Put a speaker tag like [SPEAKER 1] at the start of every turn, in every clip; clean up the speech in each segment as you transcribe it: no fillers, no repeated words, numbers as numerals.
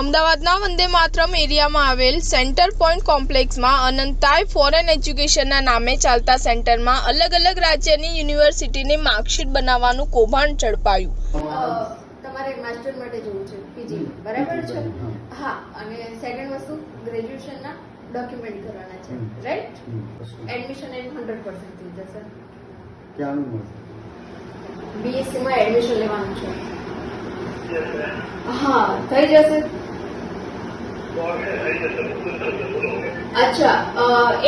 [SPEAKER 1] અમદાવાદના વંદે માતરમ એરિયામાં આવેલ સેન્ટર પોઈન્ટ કોમ્પ્લેક્સમાં અનંતાય ફોરેન એજ્યુકેશનના નામે ચાલતા સેન્ટરમાં અલગ અલગ રાજ્યની યુનિવર્સિટીની માર્કશીટ બનાવવાનું કૌભાંડ ઝડપાયું।
[SPEAKER 2] તમારે માસ્ટર માટે જવું છે પીજી બરાબર છે? હા, અને સેકન્ડ વસ્તુ ગ્રેજ્યુએશનના ડોક્યુમેન્ટ કરવાના છે, રાઈટ? એડમિશન એમ 100% થઈ જશે।
[SPEAKER 3] ક્યાંનું મળશે?
[SPEAKER 2] બીએસસી માં એડમિશન લેવાનું છે। હા, થઈ જશે। અચ્છા,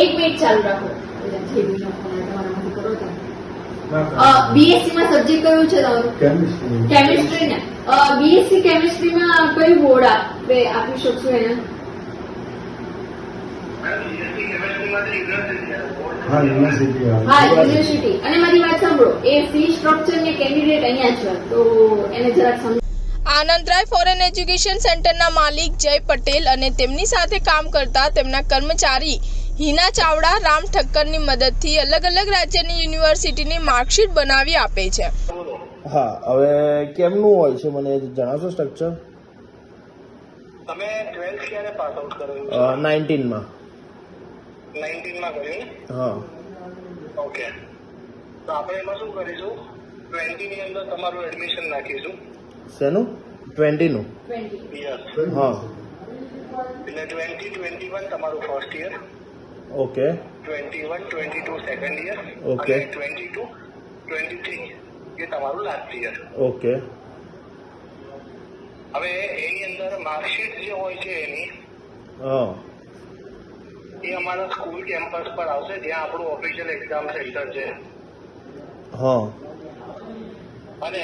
[SPEAKER 2] એક મિનિટ ચાલુ રાખો। બીએસસી માં સબ્જેક્ટ કયું છે તમારું? કેમિસ્ટ્રી ને બીએસસી કેમિસ્ટ્રી માં કયું બોર્ડ આપી શકશો એને?
[SPEAKER 3] હા,
[SPEAKER 2] યુનિવર્સિટી। અને મારી વાત સાંભળો, એ ફી સ્ટ્રક્ચર ને કેન્ડિડેટ અહીંયા છે, તો એને જરાક સમજો।
[SPEAKER 1] આનંદરાય ફોરેન એજ્યુકેશન સેન્ટરના માલિક જય પટેલ અને તેમની સાથે કામ કરતા તેમના કર્મચારી હિના ચાવડા, રામ ઠક્કરની મદદથી અલગ અલગ રાજ્યની યુનિવર્સિટીની માર્કશીટ બનાવી આપે છે।
[SPEAKER 4] હા, હવે કેમનું હોય છે મને જણાવશો સ્ટ્રક્ચર?
[SPEAKER 5] તમે 12th ક્યારે પાસ આઉટ કરેલું?
[SPEAKER 4] 19 માં
[SPEAKER 5] 19 માં કર્યું?
[SPEAKER 4] હા।
[SPEAKER 5] ઓકે, તો આપણે એમાં શું કરીશું, 20 ની અંદર તમારું એડમિશન નાખીશું।
[SPEAKER 4] શેનું? 20 નું?
[SPEAKER 2] 20
[SPEAKER 5] યસ।
[SPEAKER 4] હા,
[SPEAKER 5] એટલે 2021 તમારું first year,
[SPEAKER 4] okay
[SPEAKER 5] 21-22 second year,
[SPEAKER 4] Okay.
[SPEAKER 5] અને 22-23 એ તમારું લાસ્ટ યર।
[SPEAKER 4] ઓકે
[SPEAKER 5] હવે એની અંદર માર્કશીટ જે હોય છે એની
[SPEAKER 4] હા
[SPEAKER 5] એ અમારા સ્કૂલ કેમ્પસ પર આવશે, જ્યાં આપણું ઓફિશિયલ એક્ઝામ સેન્ટર છે।
[SPEAKER 4] હા
[SPEAKER 5] અને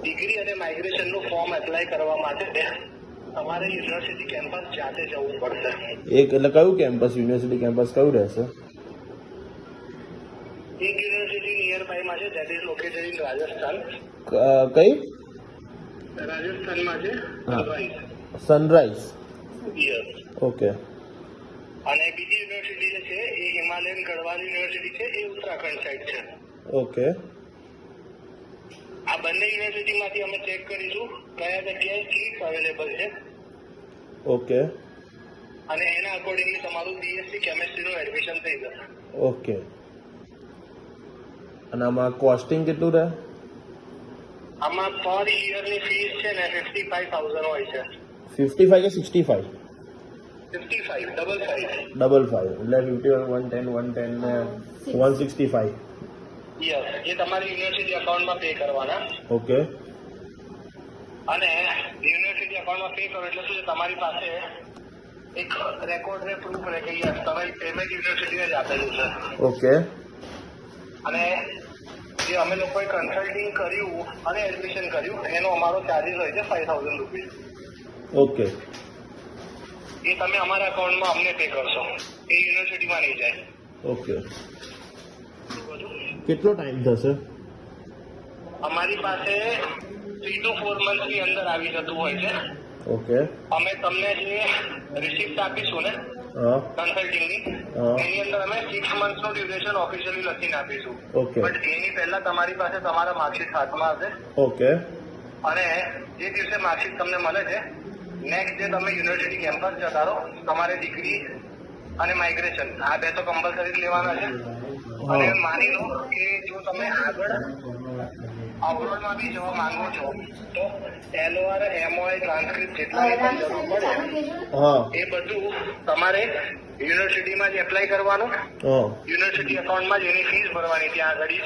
[SPEAKER 5] ડિગ્રી અને માઇગ્રેશન નું ફોર્મ એપ્લાય કરવા માટે તમારે યુનિવર્સિટી કેમ્પસ જાતે જવું પડશે।
[SPEAKER 4] એક એટલે કયું કેમ્પસ, યુનિવર્સિટી કેમ્પસ કયું રહેશે?
[SPEAKER 5] એક યુનિવર્સિટી નિયર બાયમાં છે, that is located in Rajasthan.
[SPEAKER 4] કઈ?
[SPEAKER 5] રાજસ્થાનમાં છે
[SPEAKER 4] સનરાઈઝ?
[SPEAKER 5] યસ।
[SPEAKER 4] ઓકે
[SPEAKER 5] અને બીજી યુનિવર્સિટી જે છે એ હિમાલયન ગઢવાલ યુનિવર્સિટી છે, એ ઉત્તરાખંડ સાઈડ છે।
[SPEAKER 4] ઓકે
[SPEAKER 5] આ બંને યુનિવર્સિટીમાંથી અમે ચેક કરીશું કયા જગ્યાએ સીટ્સ અવેલેબલ છે,
[SPEAKER 4] ઓકે
[SPEAKER 5] અને એના અકોર્ડિંગલી તમારું બીએસસી કેમિસ્ટ્રીનું એડમિશન થઈ જશે।
[SPEAKER 4] ઓકે અને આમાં કોસ્ટિંગ કેટલું રહે?
[SPEAKER 5] આમાં પર યરની ફીસ છે ને 55,000 હોય છે।
[SPEAKER 4] 55 કે 65?
[SPEAKER 5] 55, ડબલ 5।
[SPEAKER 4] ડબલ 5 એટલે 51, 110, 110 ને 165।
[SPEAKER 5] યસ, એ તમારી યુનિવર્સિટી અકાઉન્ટમાં પે કરવાના।
[SPEAKER 4] ઓકે
[SPEAKER 5] અને યુનિવર્સિટી અકાઉન્ટમાં પે કરો એટલે શું છે, તમારી પાસે એક રેકોર્ડ ને પ્રૂફ રહે કે યસ તમે પેમેન્ટ યુનિવર્સિટીને જ આપેલું છે।
[SPEAKER 4] ઓકે
[SPEAKER 5] અને જે અમે લોકોએ કન્સલ્ટિંગ કર્યું અને એડમિશન કર્યું એનો અમારો ચાર્જીસ હોય છે 5,000 રૂપીસ।
[SPEAKER 4] ઓકે
[SPEAKER 5] એ તમે અમારા અકાઉન્ટમાં અમને પે કરશો, એ યુનિવર્સિટીમાં નહીં જાય।
[SPEAKER 4] ઓકે કેટલો ટાઈમ થશે?
[SPEAKER 5] અમારી પાસે 3 to 4 મંથની અંદર આવી જતું હોય છે।
[SPEAKER 4] ઓકે
[SPEAKER 5] અમે તમને જે રિસિપ્ટ આપીશું ને
[SPEAKER 4] હા
[SPEAKER 5] કન્સલ્ટિંગની, એની અંદર અમે 6 મંથનું ડ્યુરેશન ઓફિશિયલી લખીને આપીશું।
[SPEAKER 4] ઓકે
[SPEAKER 5] બટ એની પહેલા તમારી પાસે તમારા માર્કશીટ હાથમાં હશે,
[SPEAKER 4] ઓકે
[SPEAKER 5] અને જે દિવસે માર્કશીટ તમને મળે છે નેક્સ્ટ ડે તમે યુનિવર્સિટી કેમ્પસ જતા રહો, તમારે ડિગ્રી અને માઇગ્રેશન આ બે તો કમ્પલસરી લેવાના છે। અને માની લો કે જો તમે આગળ અબ્રોડમાં બી જવા માંગો છો તો LOR, MOI, ટ્રાન્સક્રિપ્ટ જેટલાની પણ જરૂર પડે
[SPEAKER 4] હા
[SPEAKER 5] એ બધું તમારે યુનિવર્સિટીમાં જ એપ્લાય કરવાનું,
[SPEAKER 4] હા
[SPEAKER 5] યુનિવર્સિટી અકાઉન્ટમાં જ એની ફીસ ભરવાની ત્યાં આગળ જ,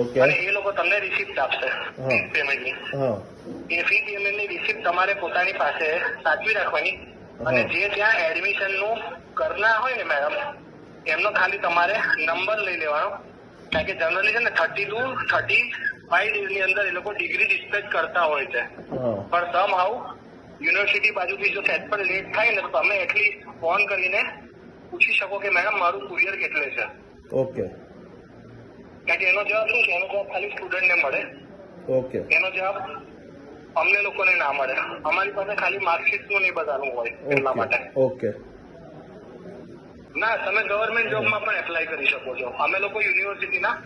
[SPEAKER 4] ઓકે
[SPEAKER 5] અને એ લોકો તમને રિસિપ્ટ આપશે ફી પેમેન્ટની।
[SPEAKER 4] હા
[SPEAKER 5] એ ફી પેમેન્ટની રિસિપ્ટ તમારે પોતાની પાસે સાચવી રાખવાની, અને જે ત્યાં એડમિશનનું કરનાર હોય ને મેડમ, એમનો ખાલી તમારે નંબર લઈ લેવાનો, કારણ કે જનરલી છે ને 30 to 35 ડેઝની અંદર એ લોકો ડિગ્રી ડિસ્પેચ કરતા હોય છે, પણ સમ હાઉ યુનિવર્સિટી બાજુથી જો સેટ પર લેટ થાય ને તો તમે એટલીસ્ટ ફોન કરીને પૂછી શકો કે મેડમ મારું કુરિયર કેટલે છે।
[SPEAKER 4] ઓકે
[SPEAKER 5] કારણ કે એનો જવાબ શું છે, એનો જવાબ ખાલી સ્ટુડન્ટને મળે,
[SPEAKER 4] ઓકે
[SPEAKER 5] એનો જવાબ અમને લોકોને ના મળે। અમારી પાસે ખાલી માર્કશીટનું નહીં બધાનું હોય એટલા માટે।
[SPEAKER 4] ઓકે
[SPEAKER 5] ના, તમે ગવર્મેન્ટ જોબમાં પણ એપ્લાય કરી શકો છો। અમે લોકો યુનિવર્સિટીના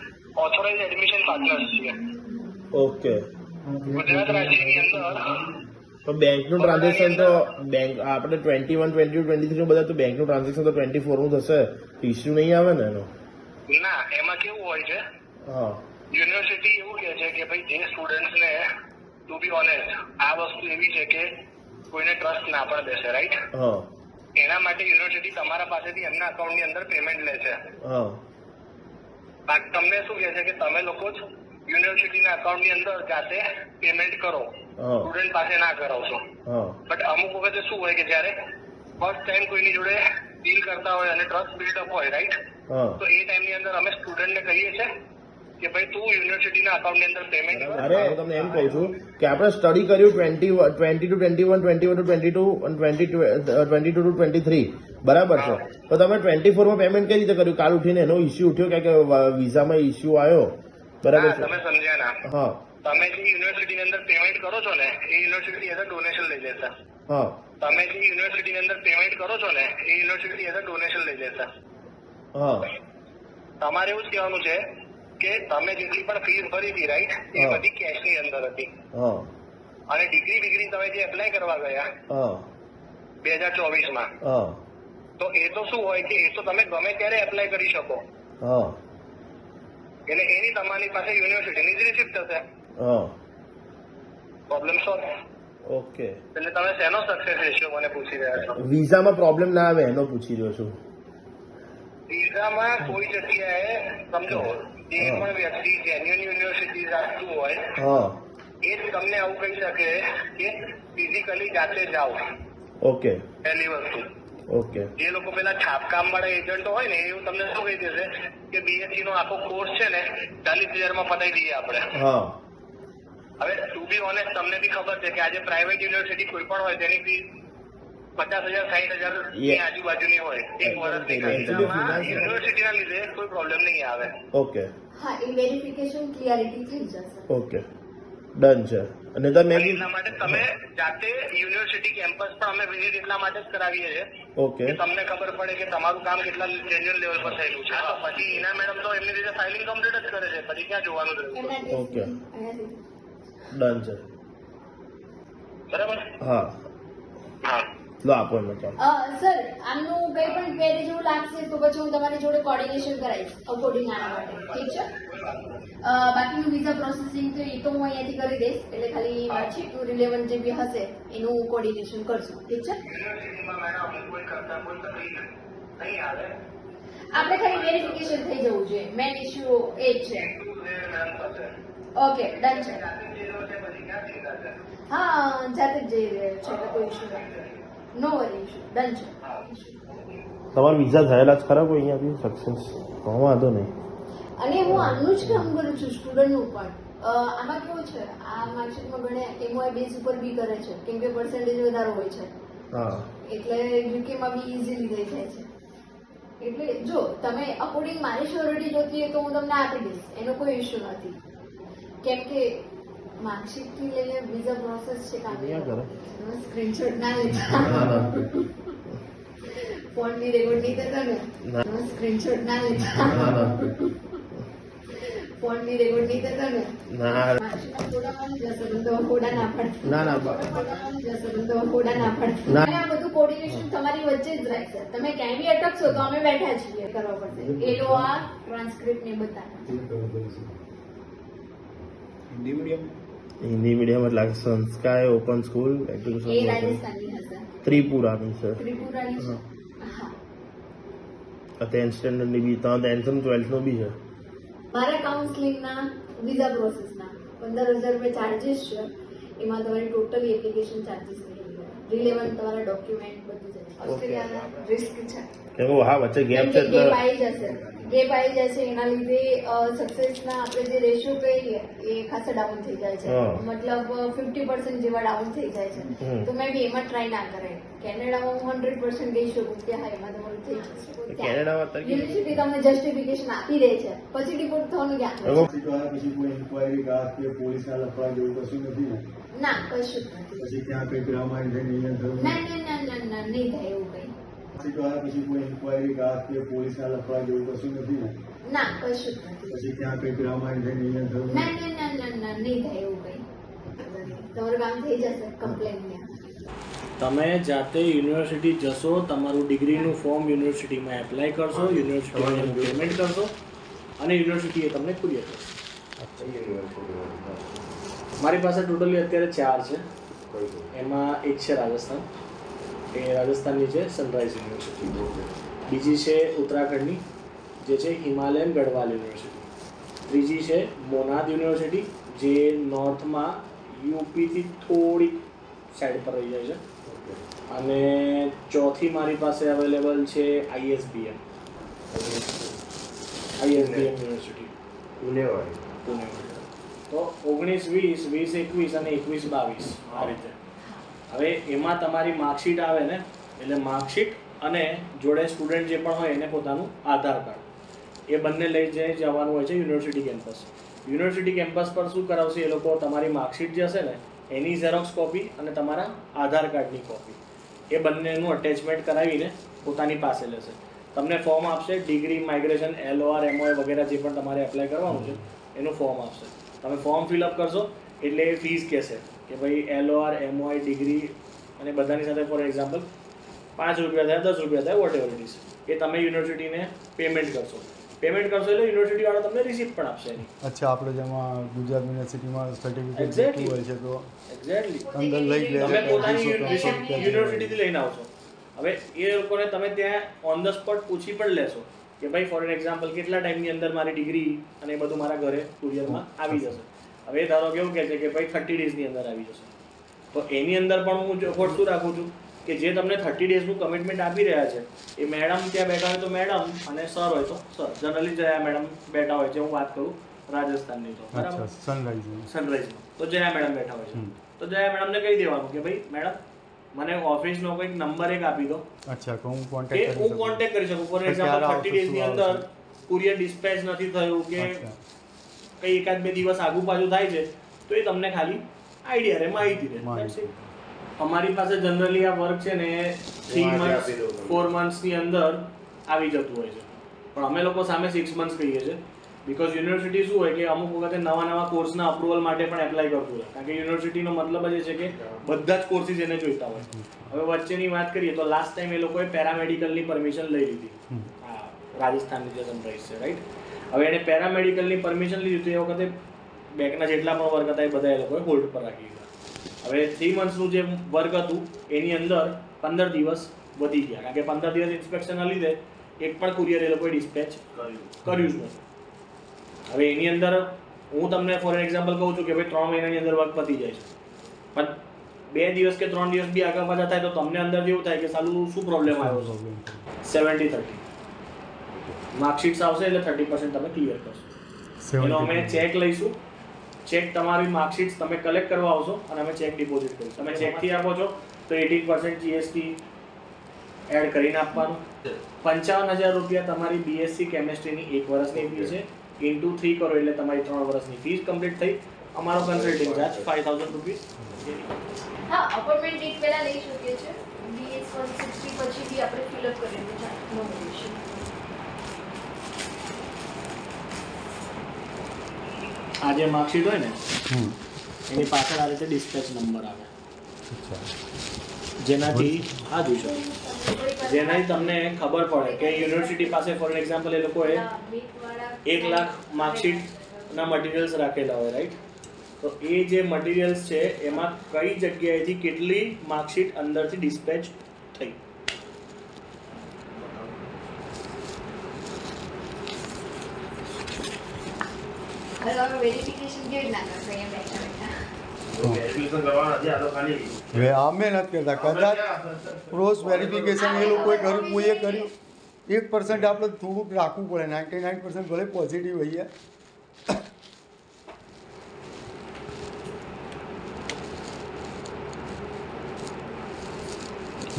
[SPEAKER 5] ઓથોરાઇઝ એડમિશન પાર્ટનર્સ છીએ।
[SPEAKER 4] ઓકે
[SPEAKER 5] ગુજરાત રાજ્યની અંદર
[SPEAKER 4] તો બેંકનું ટ્રાન્ઝેક્શન તો બેંક આપણે 21, 22, 23 બધા તો બેંકનું ટ્રાન્ઝેક્શન તો 24 નું થશે, ઇસ્યુ નહીં આવે ને એનો?
[SPEAKER 5] ના, એમાં કેવું હોય છે,
[SPEAKER 4] હા
[SPEAKER 5] યુનિવર્સિટી એવું કહે છે કે ભાઈ જે સ્ટુડન્ટ્સને ટુ બી ઓનેસ્ટ આ વસ્તુ એવી છે કે કોઈને ટ્રસ્ટ ના પણ દેશે, રાઈટ?
[SPEAKER 4] હા
[SPEAKER 5] એના માટે યુનિવર્સિટી તમારા પાસેથી એમના અકાઉન્ટની અંદર પેમેન્ટ લે છે.
[SPEAKER 4] હા
[SPEAKER 5] બાકી તમને શું કહે છે કે તમે લોકો જ યુનિવર્સિટીના અકાઉન્ટની અંદર જાતે પેમેન્ટ કરો,
[SPEAKER 4] હા
[SPEAKER 5] સ્ટુડન્ટ પાસે ના કરાવશો.
[SPEAKER 4] હા
[SPEAKER 5] બટ અમુક વખતે શું હોય કે જયારે ફર્સ્ટ ટાઈમ કોઈની જોડે ડીલ કરતા હોય અને ટ્રસ્ટ બિલ્ડઅપ હોય, રાઈટ?
[SPEAKER 4] હા
[SPEAKER 5] તો એ ટાઈમની અંદર અમે સ્ટુડન્ટને કહીએ છીએ કે ભાઈ તું યુનિવર્સિટીના અકાઉન્ટની અંદર પેમેન્ટ કર.
[SPEAKER 4] અરે હું તમને એમ કહું છું કે આપણે સ્ટડી કર્યું 20 to 21, 21 to 22 અને 22 to 23 બરાબર છે, તો તમે 24 માં પેમેન્ટ કઈ રીતે કર્યું? કાલ ઉઠીને એનો ઇસ્યુ ઉઠ્યો કે વિઝામાં ઇસ્યુ આવ્યો, બરાબર
[SPEAKER 5] હા,
[SPEAKER 4] છે?
[SPEAKER 5] તમે સમજ્યા ના?
[SPEAKER 4] હા
[SPEAKER 5] તમે જે યુનિવર્સિટીની અંદર પેમેન્ટ કરો છો ને એ યુનિવર્સિટી એઝ અ ડોનેશન લઈ લેશે.
[SPEAKER 4] હા
[SPEAKER 5] તમે જે યુનિવર્સિટીની અંદર પેમેન્ટ કરો છો ને એ યુનિવર્સિટી એઝ અ ડોનેશન લઈ લેશે.
[SPEAKER 4] હા
[SPEAKER 5] તમારે એવું જ કહેવાનું છે કે તમે જેટલી પણ ફીસ ભરી હતી, રાઈટ, એ
[SPEAKER 4] હા.
[SPEAKER 5] બધી કેશની અંદર હતી.
[SPEAKER 4] હા
[SPEAKER 5] અને ડિગ્રી તમે જે એપ્લાય કરવા ગયા
[SPEAKER 4] હા
[SPEAKER 5] 2024 માં,
[SPEAKER 4] હા
[SPEAKER 5] તો એ તો શું હોય કે એ તો તમે ગમે ત્યારે એપ્લાય કરી શકો,
[SPEAKER 4] હા
[SPEAKER 5] એટલે એની તમારી પાસે યુનિવર્સિટીની જ રિસિપ્ટ હશે.
[SPEAKER 4] હા
[SPEAKER 5] પ્રોબ્લેમ સોલ્વ.
[SPEAKER 4] ઓકે.
[SPEAKER 5] એટલે તમે શેનો સક્સેસ રેશિયો મને પૂછી રહ્યા છો?
[SPEAKER 4] વિઝામાં પ્રોબ્લેમ ના આવે એનો પૂછી રહ્યો છું.
[SPEAKER 5] વિઝામાં કોઈ જગ્યાએ સમજો જે પણ વ્યક્તિ જેન્યુઅન યુનિવર્સિટી રાખતું હોય
[SPEAKER 4] હા
[SPEAKER 5] એ જ તમને આવું કહી શકે કે ફિઝિકલી જાતે જાઓ.
[SPEAKER 4] ઓકે
[SPEAKER 5] પહેલી વસ્તુ.
[SPEAKER 4] ઓકે
[SPEAKER 5] જે લોકો પેલા છાપકામ વાળા એજન્ટો હોય ને એવું તમને શું કહી દેશે કે BSc નો આખો કોર્સ છે ને 40,000 માં પતાવી દઈએ આપણે.
[SPEAKER 4] હા
[SPEAKER 5] હવે ટુ બી ઓનેસ્ટ તમને બી ખબર છે કે આજે પ્રાઇવેટ યુનિવર્સિટી કોઈ પણ હોય તેની ફી 50,000 60,000 ની આજુબાજુની હોય એક વર્ષની. યુનિવર્સિટીના લીધે કોઈ પ્રોબ્લેમ નહીં આવે.
[SPEAKER 4] ઓકે
[SPEAKER 2] હા, એ વેરિફિકેશન ક્લિયરિટી થઈ જશે.
[SPEAKER 4] ઓકે ડન છે. અને તમે
[SPEAKER 5] એટલા માટે તમે જાતે યુનિવર્સિટી કેમ્પસ પણ અમે વિઝિટ એટલા માટે જ કરાવીએ છીએ
[SPEAKER 4] ઓકે
[SPEAKER 5] કે તમને ખબર પડે કે તમારું કામ કેટલા જેન્યુઅલ લેવલ પર થયેલું છે. પછી ઈના મેડમ તો એમની રીતે ફાઇલિંગ કમ્પ્લીટ જ કરે છે, પછી ક્યાં જોવાનું રહ્યું?
[SPEAKER 2] એમના
[SPEAKER 4] ઓકે.
[SPEAKER 2] ટેસ્ટથી અહીંયાથી.
[SPEAKER 4] ડન છે.
[SPEAKER 5] બરાબર.
[SPEAKER 4] હા
[SPEAKER 5] હા,
[SPEAKER 4] લો આપો એમને ચાલો.
[SPEAKER 2] સર, આમનું કંઈ પણ ક્વેરી જેવું લાગશે તો પછી હું તમારી જોડે કોર્ડિનેશન કરાવીશ અકોર્ડિંગ આના માટે, ઠીક છે? બાકીનું વિઝા પ્રોસેસિંગ તો એ તો હું અહીંયાથી કરી દઈશ, એટલે ખાલી માર્કશીટનું રિલેવન્ટ જે બી હશે એનું કોર્ડિનેશન કરશું, ઠીક છે?
[SPEAKER 5] યુનિવર્સિટીમાં મેડમ કોઈ કરતા કોઈ તકલીફ નહીં આવે.
[SPEAKER 2] આપણે ખાલી વેરિફિકેશન થઈ જવું જોઈએ, મેન ઇશ્યુ એ જ છે. ઓકે, ડન છે. હા, જાતે જ જઈ રહ્યો છે, એટલે કોઈ ઇશ્યુ નથી. નો વરી ઇશ્યુ, ડન છે.
[SPEAKER 4] તમારા વિઝા થયેલા જ ખરા કોઈ અહીંયાથી સક્સેસ? વાંધો નહીં.
[SPEAKER 2] અને હું આમનું જ કામ કરું છું, સ્ટુડન્ટનું પણ. આમાં કેવું છે, આ માર્કશીટમાં ગણે MOI બેઝ ઉપર બી કરે છે, કેમ કે પર્સન્ટેજ વધારો હોય છે,
[SPEAKER 4] હા
[SPEAKER 2] એટલે યુકેમાં બી ઇઝીલી થઈ જાય છે. એટલે જો તમે અકોર્ડિંગ મારી શ્યોરિટી જોતી હોય તો હું તમને આપી દઈશ, એનો કોઈ ઇશ્યુ નથી. કેમ કે માર્કશીટથી લઈને વિઝા પ્રોસેસ છે કામ સ્ક્રીનશોટ ના લેતા, ફોનની રેકોર્ડ નહીં કરતા ને, સ્ક્રીનશોટ ના લેતા, ફોનની રેકોર્ડ નહીં કરતા ને.
[SPEAKER 4] ના
[SPEAKER 2] માર્કશીટમાં ખોડામાં જશે તો ખોડા ના પડે.
[SPEAKER 4] ના ના
[SPEAKER 2] અને આ બધું કોર્ડિનેશન તમારી વચ્ચે જ રહેશે. તમે ક્યાંય બી અટકશો તો અમે બેઠા છીએ, કરવા પડશે. એ લો આ ટ્રાન્સક્રિપ્ટ ને બધા.
[SPEAKER 4] હિન્દી મીડિયમ એટલે સંસ્કાર ઓપન સ્કૂલ
[SPEAKER 2] એ
[SPEAKER 4] એજ્યુકેશન
[SPEAKER 2] રાજસ્થાનની હશે,
[SPEAKER 4] ત્રિપુરાની છે.
[SPEAKER 2] ત્રિપુરાની છે. હા,
[SPEAKER 4] 10th સ્ટેન્ડર્ડની બી 10th અને 12th નું બી છે.
[SPEAKER 2] મારા કાઉન્સેલિંગના વિઝા પ્રોસેસના 15,000 રૂપિયા ચાર્જીસ છે. એમાં તમારી ટોટલી એપ્લિકેશન ચાર્જીસ રિલેવન્ટ તમારા ડોક્યુમેન્ટ બધું છે. ઓસ્ટ્રેલિયાના રિસ્ક છે,
[SPEAKER 4] કેમ કે હા વચ્ચે ગેપ છે
[SPEAKER 2] ગેપ
[SPEAKER 4] એટલે
[SPEAKER 2] આવી જશે. ગેપ આવી જશે એના લીધે સક્સેસના આપણે જે રેશિયો કહીએ એ ખાસા ડાઉન થઈ જાય છે.
[SPEAKER 4] હા.
[SPEAKER 2] મતલબ 50% જેવા ડાઉન થઈ જાય છે. તો મેં બી એમાં ટ્રાય ના કરે. કેનેડામાં હું 100% કહી શકું કે હા એમાં તમારું થઈ જશે.
[SPEAKER 4] કેનેડામાં તરીકે
[SPEAKER 2] યુનિવર્સિટી તમને જસ્ટિફિકેશન આપી દે છે, પછી ડિપોર્ટ થવાનું ક્યાં?
[SPEAKER 3] પછી તો આ પછી કોઈ ઇન્કવાયરી કે પોલીસના લખવા જેવું કશું નથી ને?
[SPEAKER 2] ના, કશું જ નથી.
[SPEAKER 3] પછી ત્યાં કંઈ ગ્રામાયણ થઈને અહીંયા થયું
[SPEAKER 2] ના ના ના ના ના, નહીં થાય એવું કંઈ.
[SPEAKER 3] પછી તો આ પછી કોઈ ઇન્કવાયરી કે પોલીસના લખવા જેવું કશું નથી ને?
[SPEAKER 2] ના, કશું જ નથી.
[SPEAKER 3] પછી ત્યાં કંઈ ગ્રામાયણ થઈને અહીંયા થયું
[SPEAKER 2] ના ના ના ના ના, નહીં થાય એવું કંઈ. તમારું કામ કામ થઈ જશે કમ્પ્લેનની.
[SPEAKER 6] તમે જાતે યુનિવર્સિટી જશો, તમારું ડિગ્રીનું ફોર્મ યુનિવર્સિટીમાં એપ્લાય કરશો, યુનિવર્સિટીમાં પેમેન્ટ કરશો અને યુનિવર્સિટીએ તમને કુરિયર કરશે. મારી પાસે ટોટલી અત્યારે 4 છે. એમાં એક છે રાજસ્થાન, એ રાજસ્થાનની છે સનરાઈઝ યુનિવર્સિટી. બીજી છે ઉત્તરાખંડની જે છે હિમાલયન ગઢવાલ યુનિવર્સિટી. ત્રીજી છે મોનાદ યુનિવર્સિટી જે નોર્થમાં યુપીથી થોડી સાઈડ પર રહી જાય છે. અને ચોથી મારી પાસે અવેલેબલ છે ISBM યુનિવર્સિટી પુણે. તો 19, 20, 21 અને 21, 22 આ રીતે. હવે એમાં તમારી માર્કશીટ આવે ને, એટલે માર્કશીટ અને જોડે સ્ટુડન્ટ જે પણ હોય એને પોતાનું આધાર કાર્ડ એ બંને લઈ જવાનું હોય છે યુનિવર્સિટી કેમ્પસ. યુનિવર્સિટી કેમ્પસ પર શું કરાવશે એ લોકો, તમારી માર્કશીટ જે હશે ને એની ઝેરોક્સ કોપી અને તમારા આધાર કાર્ડની કોપી એ બંનેનું અટેચમેન્ટ કરાવીને પોતાની પાસે લેશે. તમને ફોર્મ આપશે, ડિગ્રી, માઇગ્રેશન, LOR, MOI વગેરે જે પણ તમારે એપ્લાય કરવાનું છે એનું ફોર્મ આપશે. તમે ફોર્મ ફિલઅપ કરશો એટલે એ ફીસ કહેશે કે ભાઈ LOR, MOI, ડિગ્રી અને બધાની સાથે ફોર એક્ઝામ્પલ ₹5 થાય, ₹10 થાય, વોટ એવર ઇટ ઇઝ, એ તમે યુનિવર્સિટીને પેમેન્ટ કરશો. પેમેન્ટ કરશો એટલે યુનિવર્સિટીવાળા તમને રિસિપ્ટ પણ આપશે એની.
[SPEAKER 3] અચ્છા, આપણે જેમાં ગુજરાત યુનિવર્સિટીમાં સર્ટિફિકેટ
[SPEAKER 6] Exactly.
[SPEAKER 3] હોય છે તો
[SPEAKER 6] એક્ઝેક્ટલી
[SPEAKER 3] અંદર લઈ લે
[SPEAKER 6] તમે પોતાની રિસિપ્ટ યુનિવર્સિટીથી લઈને આવશો. હવે એ લોકોને તમે ત્યાં ઓન ધ સ્પોટ પૂછી પણ લેશો કે ભાઈ ફોર એક્ઝામ્પલ કેટલા ટાઈમની અંદર મારી ડિગ્રી અને એ બધું મારા ઘરે કુરિયરમાં આવી જશે. હવે ધારો કેવું કહે છે કે ભાઈ 30 ડેઝની અંદર આવી જશે. તો એની અંદર પણ હું જોખોટ શું રાખું છું કે જે તમને 30 ડેઝનું કમિટમેન્ટ આપી રહ્યા છે એ મેડમ ત્યાં બેઠા હોય તો મેડમ અને સર હોય તો સર. જનરલી જયા મેડમ બેઠા હોય છે, હું વાત કરું રાજસ્થાનની તો બરાબર, સનરાઈઝમાં તો જયા મેડમ બેઠા હોય છે. તો જયા મેડમને કહી દેવાનું કે ભાઈ મેડમ મને ઓફિસનો કંઈક નંબર એક આપી દો.
[SPEAKER 3] અચ્છા, તો હું
[SPEAKER 6] કે
[SPEAKER 3] કોન્ટેક્ટ
[SPEAKER 6] હું કોન્ટેક્ટ કરી શકું. ફોર એક્ઝામ્પલ 30 ડેઝની અંદર કુરિયર ડિસ્પેચ નથી થયું કે કંઈ 1-2 દિવસ આગુ પાછું થાય છે તો એ તમને ખાલી આઈડિયા રહે, માહિતી રહે. That's it. અમારી પાસે જનરલી આ વર્ક છે ને 3 months 4 monthsની અંદર આવી જતું હોય છે, પણ અમે લોકો સામે 6 months કહીએ છીએ. બીકોઝ યુનિવર્સિટી શું હોય કે અમુક વખતે નવા કોર્સના અપ્રુવલ માટે પણ એપ્લાય કરતું હોય, કારણ કે યુનિવર્સિટીનો મતલબ જ એ છે કે બધા જ કોર્સીસ એને જોઈતા હોય. હવે વચ્ચેની વાત કરીએ તો લાસ્ટ ટાઈમ એ લોકોએ પેરામેડિકલની પરમિશન લઈ લીધી. હા, રાજસ્થાનની જે સનરાઈઝ છે, રાઈટ. હવે એને પેરામેડિકલની પરમિશન લીધી તો એ વખતે બેકના જેટલા પણ વર્ક હતા એ બધા એ લોકોએ હોલ્ડ પર રાખી દીધા. હવે 3 monthsનું જે વર્ક હતું એની અંદર 15 દિવસ વધી ગયા, કારણ કે 15 દિવસ ઇન્સ્પેક્શનના લીધે એક પણ કુરિયર એ લોકોએ ડિસ્પેચ કર્યું જ નથી. હવે એની અંદર હું તમને ફોર એક્ઝામ્પલ કહું છું કે ભાઈ 3 મહિનાની અંદર વર્ક પતી જાય છે, પણ 2 દિવસ કે 3 દિવસ બી આગળ પાછા થાય તો તમને અંદર જેવું થાય કે સાલું શું પ્રોબ્લેમ આવ્યો છે. 70-30 માર્કશીટ્સ આવશે એટલે 30% તમે ક્લિયર કરશો. એનો અમે ચેક લઈશું. ચેક તમારી માર્કશીટ્સ તમે કલેક્ટ કરવા આવશો અને અમે ચેક ડિપોઝિટ કરીશું. તમે ચેકથી આપો છો તો 18% GST એડ કરીને આપવાનું. ₹55,000 તમારી BSc કેમેસ્ટ્રીની 1 વર્ષની ફી છે. ઇન્ટુ 3 કરો એટલે તમારી 3 વર્ષની ફીસ કમ્પ્લીટ થઈ. અમારો કન્સલ્ટિંગ ચાર્જ ₹5,000.
[SPEAKER 2] હા, અપોઇન્ટમેન્ટ ડેટ પહેલા લઈ શકીએ છીએ. BS 160 પછી બી આપણે ફિલઅપ કરીને ચાલુ કરીશું.
[SPEAKER 6] આ જે માર્કશીટ હોય ને એની પાછળ આ રીતે ડિસ્પેચ નંબર આવે, જેનાથી આ જોઈ શકો, જેનાથી તમને ખબર પડે કે યુનિવર્સિટી પાસે ફોર એક્ઝામ્પલ એ લોકોએ 1 લાખ માર્કશીટના મટીરિયલ્સ રાખેલા હોય, રાઈટ. તો એ જે મટીરિયલ્સ છે એમાં કઈ જગ્યાએથી કેટલી માર્કશીટ અંદરથી ડિસ્પેચ થઈ.
[SPEAKER 2] વેરિફિકેશન કેવી રીતના કરશો અહીંયા બેઠા?
[SPEAKER 3] હવે અમે નથી કરતા, કદાચ ક્રોસ વેરિફિકેશન એ લોકોએ કર્યું, કોઈએ કર્યું. 1% આપણે થોડુંક રાખવું પડે, 99% ભલે પોઝિટિવ હોઈએ.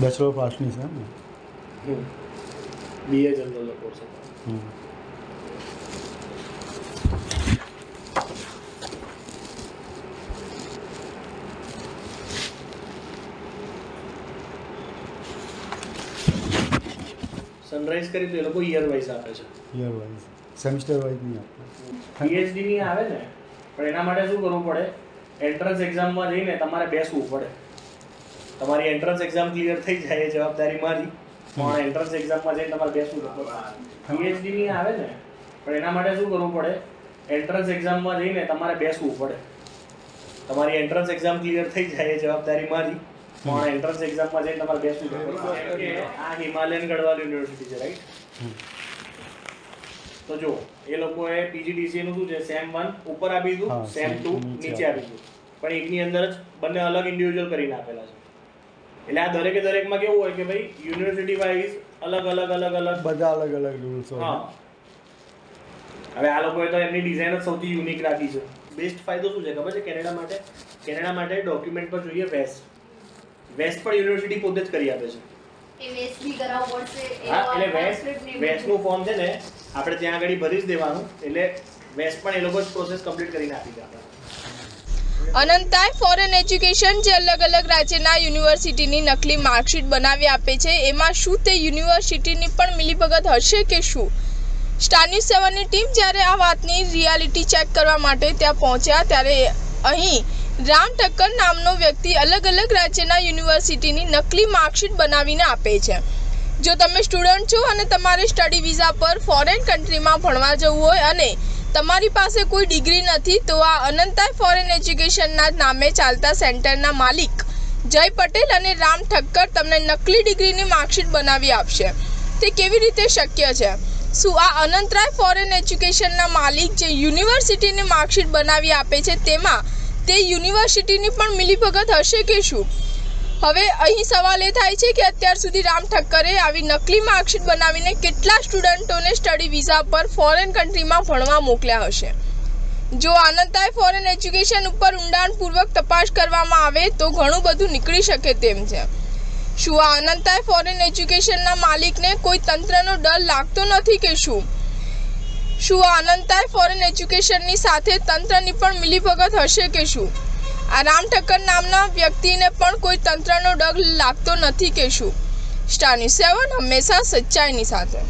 [SPEAKER 3] બેચલર પાસની છે ને,
[SPEAKER 6] BA જનરલ કોર્સ હતો. સનરાઈઝ કરી તો એ લોકો યર વાઇઝ આપે છે,
[SPEAKER 3] યર વાઇઝ, સેમિસ્ટર વાઇઝ નહીં આપે.
[SPEAKER 6] PhD ની આવે ને, પણ એના માટે શું કરવું પડે એન્ટ્રન્સ એક્ઝામમાં જઈને તમારે બેસવું પડે. તમારી એન્ટ્રન્સ એક્ઝામ ક્લિયર થઈ જાય એ જવાબદારી મારી, પણ એન્ટ્રન્સ એક્ઝામમાં જઈને તમારે બેસવું પડે. પીએચડી ની આવે ને, પણ એના માટે શું કરવું પડે? એન્ટ્રન્સ એક્ઝામમાં જઈને તમારે બેસવું પડે. તમારી એન્ટ્રન્સ એક્ઝામ ક્લિયર થઈ જાય એ જવાબદારી મારી, પણ એન્ટ્રન્સ એક્ઝામમાં જઈને તમારે બેસવું પડે. આ હિમાલયન ગઢવાલ યુનિવર્સિટી છે, રાઈટ? તો જો એ લોકોએ પીજીડીસીએ નું શું છે, સેમ 1 ઉપર આપી દીધું, સેમ 2 નીચે આપી દીધું, પણ એકની અંદર જ બંને અલગ ઇન્ડિવિડ્યુઅલ કરીને આપેલા છે. એટલે આ દરેકે દરેકમાં કેવું હોય કે ભાઈ યુનિવર્સિટી વાઇઝ અલગ
[SPEAKER 3] બધા અલગ અલગ રૂલ્સ હોય.
[SPEAKER 6] હા. હવે આ લોકોએ તો એમની ડિઝાઇન જ સૌથી યુનિક રાખી છે. બેસ્ટ ફાયદો શું છે ખબર છે કેનેડા માટે? કેનેડા માટે ડોક્યુમેન્ટ પર જોઈએ વેસ્ટ પણ યુનિવર્સિટી પોતે જ કરી આપે છે.
[SPEAKER 2] એ વેસ્ટ બી કરાવવું પડશે.
[SPEAKER 6] હા, એટલે વેસ્ટનું ફોર્મ છે ને આપણે ત્યાં આગળ ભરી જ દેવાનું, એટલે વેસ્ટ પણ એ લોકો જ પ્રોસેસ કમ્પ્લીટ કરીને આપી દે આપણે.
[SPEAKER 1] અનંતાય ફોરેન એજ્યુકેશન જે અલગ અલગ રાજ્યના યુનિવર્સિટીની નકલી માર્કશીટ બનાવી આપે છે, એમાં શું તે યુનિવર્સિટીની પણ મિલીભગત હશે કે શું? સ્ટાર ન્યૂઝ 7ની ટીમ જ્યારે આ વાતની રિયાલિટી ચેક કરવા માટે ત્યાં પહોંચ્યા ત્યારે અહીં રામ ઠક્કર નામનો વ્યક્તિ અલગ અલગ રાજ્યના યુનિવર્સિટીની નકલી માર્કશીટ બનાવીને આપે છે. જો તમે સ્ટુડન્ટ છો અને તમારે સ્ટડી વિઝા પર ફોરેન કન્ટ્રીમાં ભણવા જવું હોય અને તમારી પાસે કોઈ ડિગ્રી નથી, તો આ અનંતાય ફોરેન એજ્યુકેશનના નામે ચાલતા સેન્ટરના માલિક જય પટેલ અને રામ ઠક્કર તમને નકલી ડિગ્રીની માર્કશીટ બનાવી આપશે. તે કેવી રીતે શક્ય છે? શું આ અનંતાય ફોરેન એજ્યુકેશનના માલિક જે યુનિવર્સિટીની માર્કશીટ બનાવી આપે છે તેમાં તે યુનિવર્સિટીની પણ મિલીભગત હશે કે શું? હવે અહીં સવાલ એ થાય છે કે અત્યાર સુધી રામ ઠક્કરે આવી નકલી માર્કશીટ બનાવીને કેટલા સ્ટુડન્ટોને સ્ટડી વિઝા પર ફોરેન કન્ટ્રીમાં ભણવા મોકલ્યા હશે? જો અનંતાય ફોરેન એજ્યુકેશન ઉપર ઊંડાણપૂર્વક તપાસ કરવામાં આવે તો ઘણું બધું નીકળી શકે તેમ છે. શું આ અનંતાય ફોરેન એજ્યુકેશનના માલિકને કોઈ તંત્રનો ડર લાગતો નથી કે શું? શું આ અનંતાય ફોરેન એજ્યુકેશનની સાથે તંત્રની પણ મિલીભગત હશે કે શું? આ રામ ઠક્કર નામના વ્યક્તિને પણ કોઈ તંત્રનો ડર લાગતો નથી કે શું? સ્ટાર ન્યૂઝ 7 હંમેશા સચ્ચાઈની સાથે.